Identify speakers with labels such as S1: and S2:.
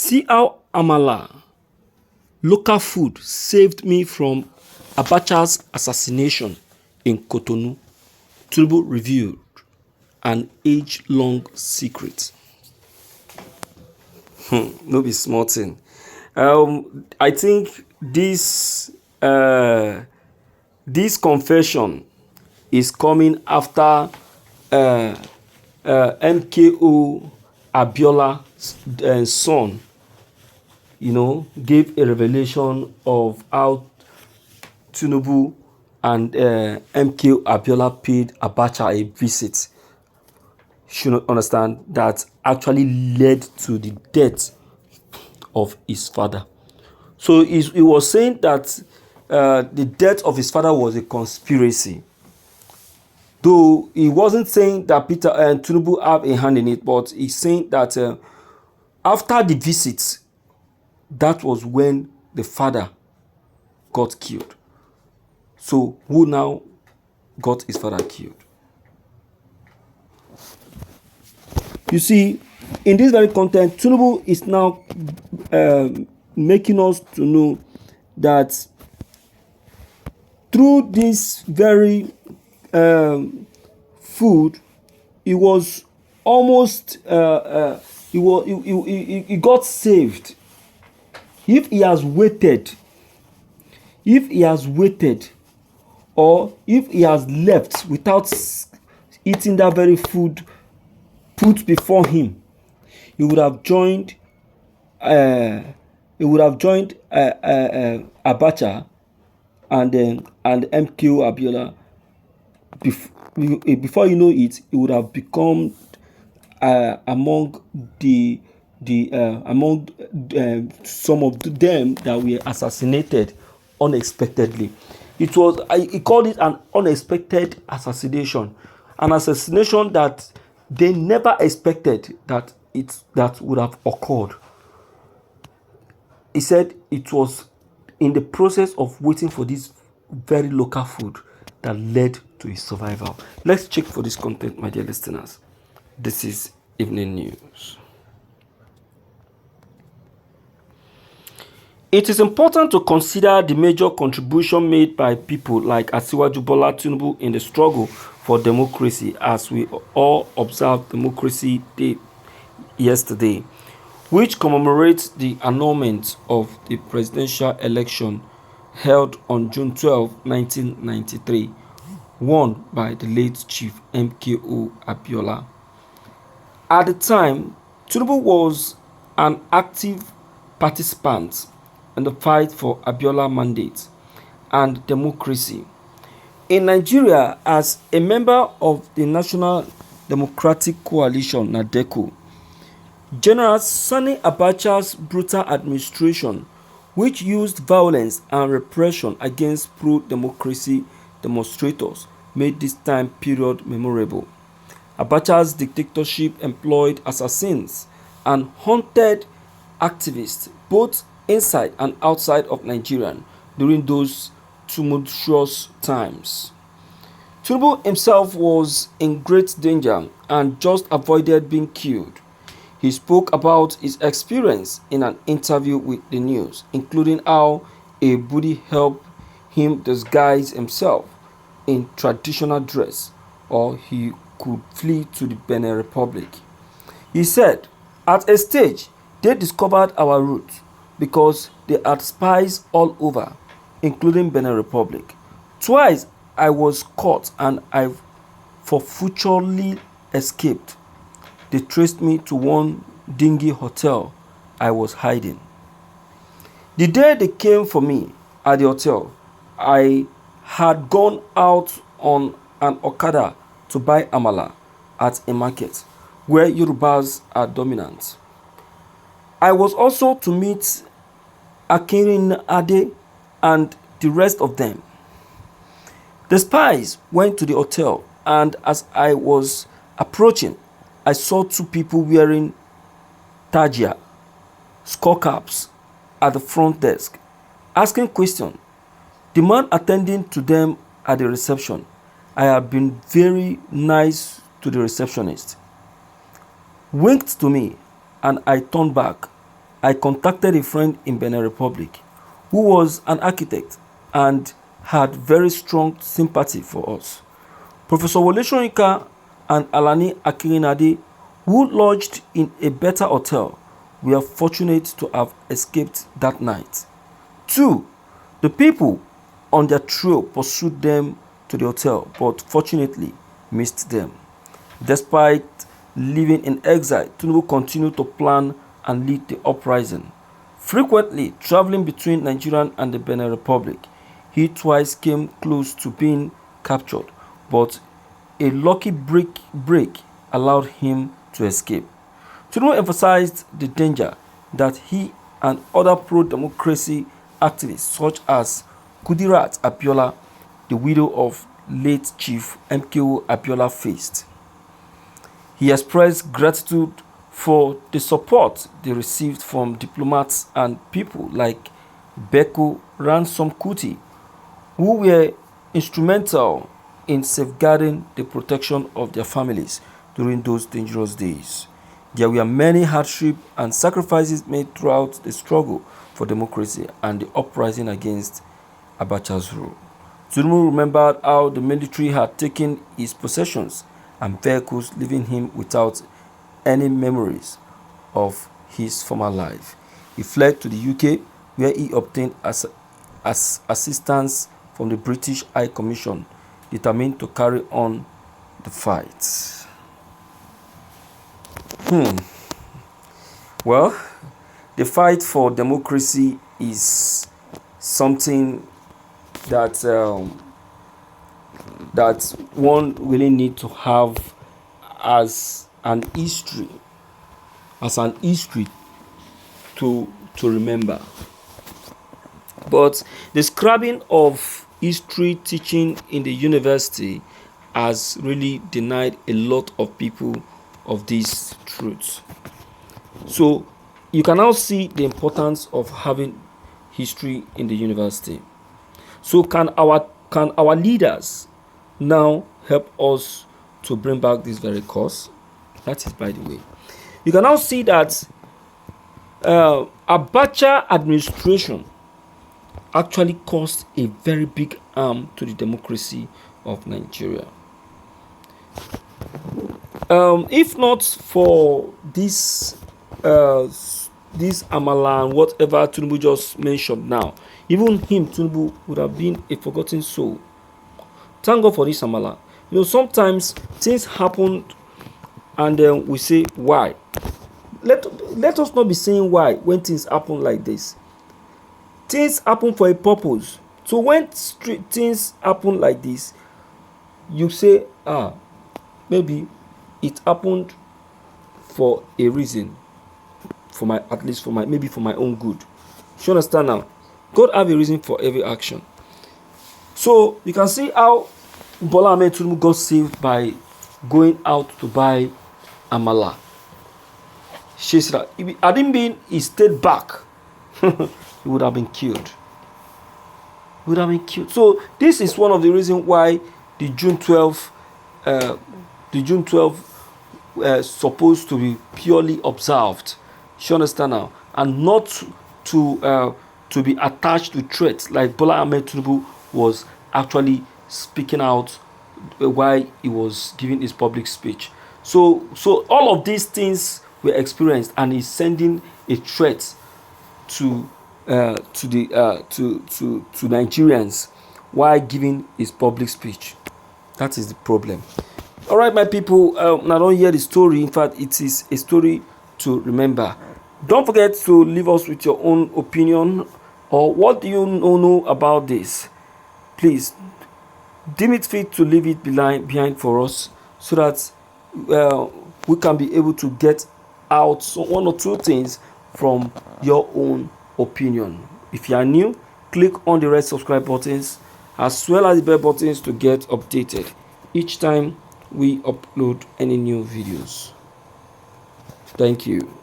S1: See how Amala, local food, saved me from Abacha's assassination in Cotonou. Tinubu revealed an age-long secret. No be small thing. I think this confession is coming after MKO Abiola's son, gave a revelation of how Tinubu and MKO Abiola paid Abacha a visit. Should not understand that actually led to the death of his father. So he was saying that the death of his father was a conspiracy. Though he wasn't saying that Peter and Tinubu have a hand in it, but he's saying that after the visit, that was when the father got killed. So who now got his father killed? You see, in this very content, Tinubu is now making us to know that through this very food, he was almost he got saved. If he has waited, or if he has left without eating that very food put before him, he would have joined Abacha and MKO Abiola. Before you know it, he would have become among some of them that were assassinated unexpectedly. He called it an unexpected assassination, an assassination that they never expected that would have occurred. He said it was in the process of waiting for this very local food that led to his survival. Let's check for this content, my dear listeners. This is Evening News. It is important to consider the major contribution made by people like Asiwaju Bola Tinubu in the struggle for democracy, as we all observed Democracy Day yesterday, which commemorates the annulment of the presidential election held on June 12, 1993, won by the late Chief MKO Abiola. At the time, Tinubu was an active participant in the fight for Abiola mandate and democracy. In Nigeria, as a member of the National Democratic Coalition, NADECO, General Sani Abacha's brutal administration, which used violence and repression against pro-democracy demonstrators, made this time period memorable. Abacha's dictatorship employed assassins and hunted activists both inside and outside of Nigeria during those tumultuous times. Tinubu himself was in great danger and just avoided being killed. He spoke about his experience in an interview with the news, including how a bully helped him disguise himself in traditional dress, or he could flee to the Benin Republic. He said, at a stage, they discovered our route because they had spies all over, including Benin Republic. Twice I was caught and I fortunately escaped. They traced me to one dingy hotel I was hiding. The day they came for me at the hotel, I had gone out on an Okada to buy Amala at a market where Yorubas are dominant. I was also to meet Akinrin Ade and the rest of them. The spies went to the hotel, and as I was approaching, I saw two people wearing tajia, skull caps, at the front desk, asking questions. The man attending to them at the reception, I had been very nice to the receptionist, winked to me, and I turned back. I contacted a friend in Benin Republic who was an architect and had very strong sympathy for us. Professor Wole Soyinka and Alani Akinrinade, who lodged in a better hotel, were fortunate to have escaped that night. 2. The people on their trail pursued them to the hotel but fortunately missed them. Despite living in exile, Tinubu continued to plan and lead the uprising. Frequently traveling between Nigeria and the Benin Republic, he twice came close to being captured, but a lucky break allowed him to escape. Tinubu emphasized the danger that he and other pro-democracy activists such as Kudirat Abiola, the widow of late Chief MKO Abiola, faced. He expressed gratitude for the support they received from diplomats and people like Beko Ransom Kuti, who were instrumental in safeguarding the protection of their families during those dangerous days. There were many hardships and sacrifices made throughout the struggle for democracy and the uprising against Abacha's rule. Tinubu remembered how the military had taken his possessions and vehicles, leaving him without any memories of his former life. He fled to the UK, where he obtained assistance from the British High Commission, determined to carry on the fight. Well, the fight for democracy is something that that one really need to have as an history to remember. But the scrapping of history teaching in the university has really denied a lot of people of these truths. So you can now see the importance of having history in the university. So can our leaders now help us to bring back this very course? That is, by the way, you can now see that Abacha administration actually caused a very big harm to the democracy of Nigeria. If not for this Amala and whatever Tinubu just mentioned now, even him, Tinubu, would have been a forgotten soul. Thank God for this Amala. Sometimes things happen and then we say, why? Let us not be saying why when things happen like this. Things happen for a purpose. So when things happen like this, you say, maybe it happened for a reason, maybe for my own good. You understand now? God have a reason for every action. So you can see how Bola Ahmed Tinubu got saved by going out to buy Amala. She said that if it hadn't been he stayed back, he would have been killed. So this is one of the reasons why the June 12th supposed to be purely observed. You understand now, and not to be attached to threats like Bola Ahmed Tinubu was actually speaking out while he was giving his public speech. So all of these things were experienced, and he's sending a threat to Nigerians while giving his public speech. That is the problem. All right, my people. Now don't hear the story. In fact, it is a story to remember. Don't forget to leave us with your own opinion, or what do you know about this. Please deem it fit to leave it behind for us, so that we can be able to get out one or two things from your own opinion. If you are new, click on the red subscribe buttons as well as the bell buttons to get updated each time we upload any new videos. Thank you.